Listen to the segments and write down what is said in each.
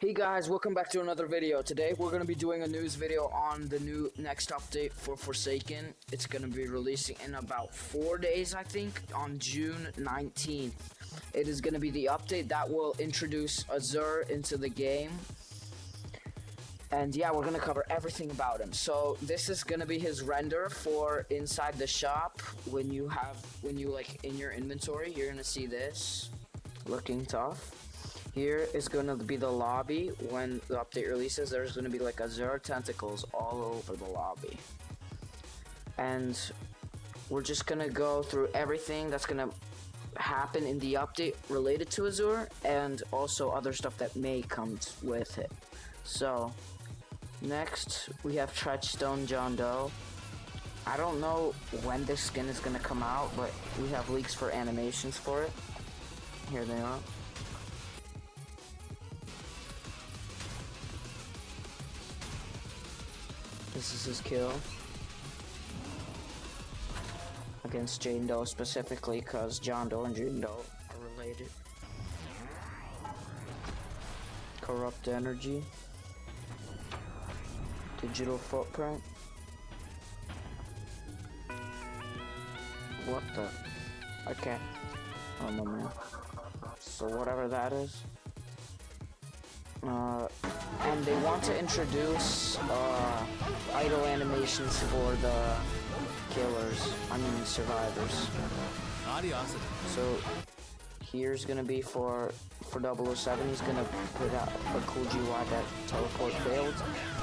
Hey guys, welcome back to another video. Today we're going to be doing a news video on the new next update for Forsaken. It's going to be releasing in about 4 days, I think, on June 19th. It is going to be the update that will introduce Azure into the game. And yeah, we're going to cover everything about him. So this is going to be his render for inside the shop. When you like in your inventory, you're going to see this looking tough. Here is going to be the lobby. When the update releases, there's going to be like Azure tentacles all over the lobby. And we're just going to go through everything that's going to happen in the update related to Azure, and also other stuff that may come with it. So, next we have Treadstone John Doe. I don't know when this skin is going to come out, but we have leaks for animations for it. Here they are. This is his kill against Jane Doe, specifically because John Doe and Jane Doe are related. Corrupt energy. Digital footprint. What the? Okay. Oh my man. So whatever that is. And they want to introduce idle animations for the killers, survivors. Adios. So here's gonna be for 007. He's gonna put out a cool GUI that teleport failed.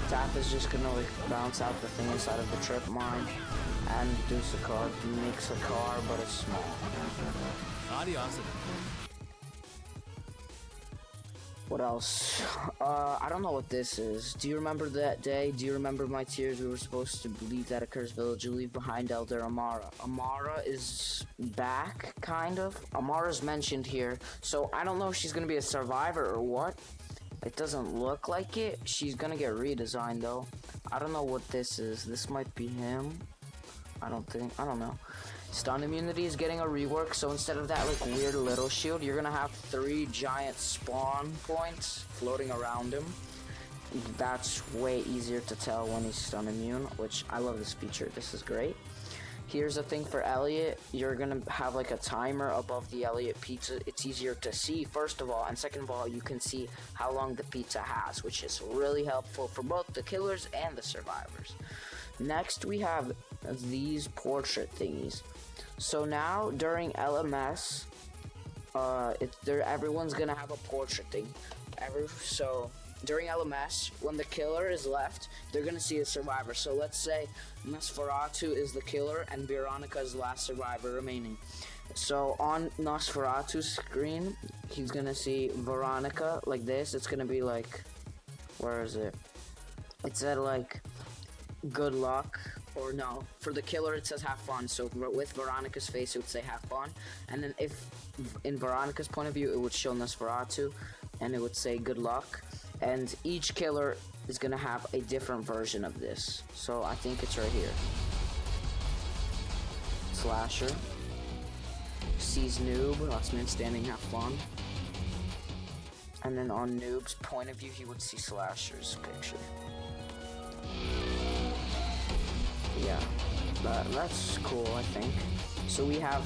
Tap is just gonna like bounce out the thing inside of the trip mine and produce a car. Makes a car, but it's small. Adios. What else? I don't know what this is. Do you remember that day? Do you remember my tears? We were supposed to leave that accursed village and leave behind Elder Amara. Amara is back, kind of. Amara's mentioned here, so I don't know if she's gonna be a survivor or what. It doesn't look like it. She's gonna get redesigned though. I don't know what this is. This might be him. I don't know. Stun immunity is getting a rework, so instead of that like weird little shield, you're gonna have 3 giant spawn points floating around him. That's way easier to tell when he's stun immune, which I love this feature. This is great. Here's a thing for Elliot. You're gonna have like a timer above the Elliot pizza. It's easier to see, first of all, and second of all, you can see how long the pizza has, which is really helpful for both the killers and the survivors. Next, we have these portrait thingies. So now during LMS, everyone's gonna have a portrait thing. So during LMS, when the killer is left, they're gonna see a survivor. So let's say Nosferatu is the killer and Veronica is the last survivor remaining. So on Nosferatu's screen, he's gonna see Veronica like this. It's gonna be like, where is it? It said like, good luck, or no, for the killer it says have fun. So with Veronica's face it would say have fun, and then if in Veronica's point of view it would show Nosferatu and it would say good luck. And each killer is gonna have a different version of this, so I think it's right here. Slasher sees noob, last man standing, have fun. And then on noob's point of view he would see slasher's picture. Yeah, that's cool, I think. So we have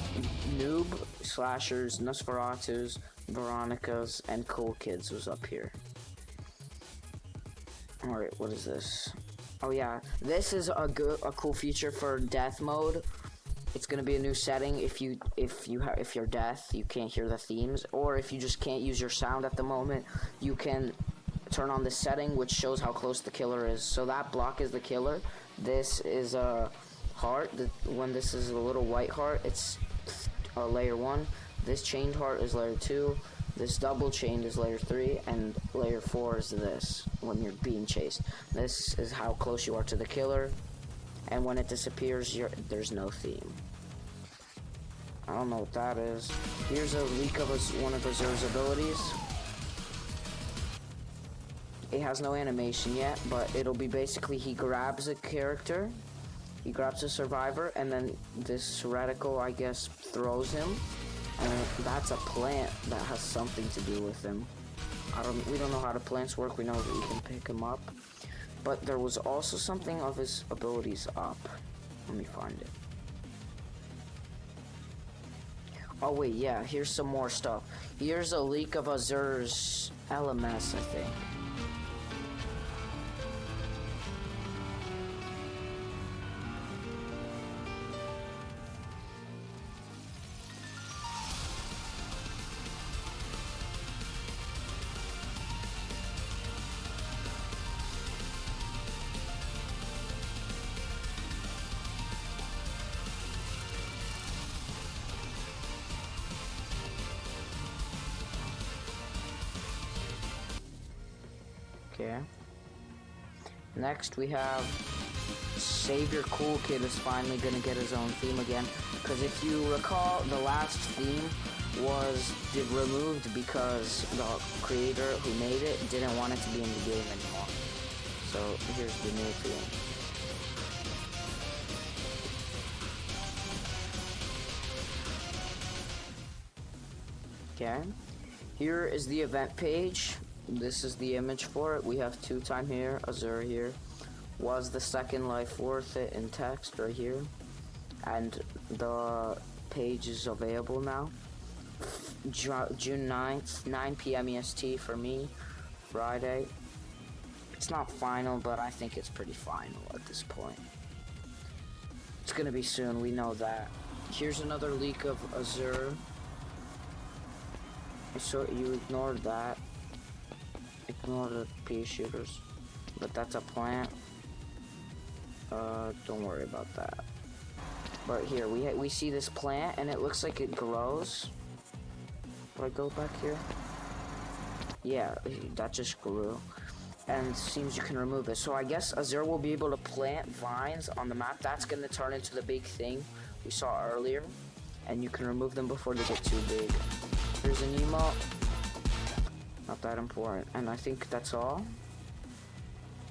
noob, slashers, Nosferatus, Veronicas, and cool kids who's up here. Alright, what is this? Oh yeah, this is a cool feature for death mode. It's gonna be a new setting. If you're deaf, you can't hear the themes, or if you just can't use your sound at the moment, you can turn on this setting which shows how close the killer is. So that block is the killer. This is a heart. When this is a little white heart, it's layer 1. This chained heart is layer 2. This double chained is layer 3, and layer 4 is this, when you're being chased. This is how close you are to the killer, and when it disappears, there's no theme. I don't know what that is. Here's a leak of one of Azure's abilities. It has no animation yet, but it'll be basically he grabs a character, he grabs a survivor, and then this reticle, I guess, throws him. And that's a plant that has something to do with him. We don't know how the plants work. We know that we can pick them up. But there was also something of his abilities up. Let me find it. Oh wait, yeah, here's some more stuff. Here's a leak of Azure's LMS, I think. Okay. Next we have Savior Cool Kid is finally gonna get his own theme again. Because if you recall, the last theme was removed because the creator who made it didn't want it to be in the game anymore. So here's the new theme. Okay. Here is the event page. This is the image for it. We have 2-time here, Azure here. Was the second life worth it in text right here. And the page is available now. June 9th, 9 p.m. EST for me. Friday. It's not final, but I think it's pretty final at this point. It's gonna be soon, we know that. Here's another leak of Azure. So you ignored that. Ignore the pea shooters. But that's a plant. Don't worry about that. But here, we see this plant, and it looks like it grows. Do I go back here? Yeah, that just grew. And it seems you can remove it. So I guess Azure will be able to plant vines on the map. That's going to turn into the big thing we saw earlier. And you can remove them before they get too big. Here's an emote. Not that important. And I think that's all.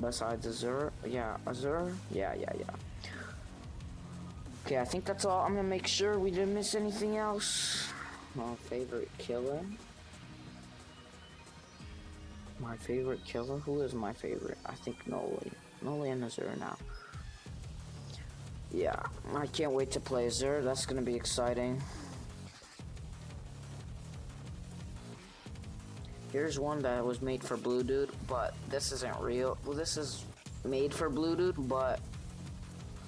Besides Azure. Yeah, Azure. Yeah. Okay, I think that's all. I'm gonna make sure we didn't miss anything else. My favorite killer. My favorite killer? Who is my favorite? I think Noli. Noli and Azure now. Yeah, I can't wait to play Azure. That's gonna be exciting. Here's one that was made for Blue Dude, but this isn't real. Well, this is made for Blue Dude, but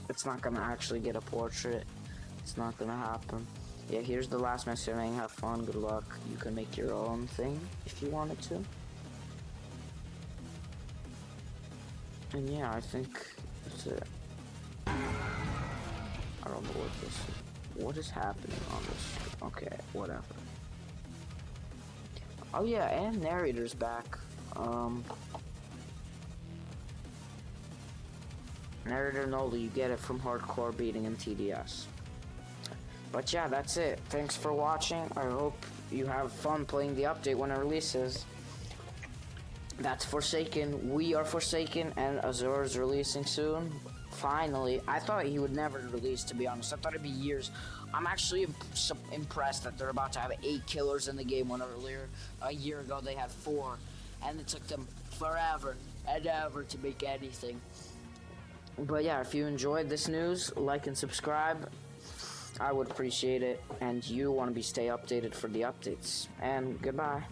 it's not gonna actually get a portrait. It's not gonna happen. Yeah, here's the last message saying have fun, good luck. You can make your own thing if you wanted to. And yeah, I think that's it. I don't know what this is. What is happening on this? Okay, whatever. Oh yeah, and narrator's back. Narrator Noli, you get it from hardcore beating and TDS. But yeah, that's it. Thanks for watching. I hope you have fun playing the update when it releases. That's Forsaken. We are Forsaken, and Azure is releasing soon. Finally. I thought he would never release, to be honest. I thought it'd be years. I'm actually impressed that they're about to have 8 killers in the game when earlier, a year ago, they had 4. And it took them forever and ever to make anything. But yeah, if you enjoyed this news, like and subscribe. I would appreciate it. And you want to stay updated for the updates. And goodbye.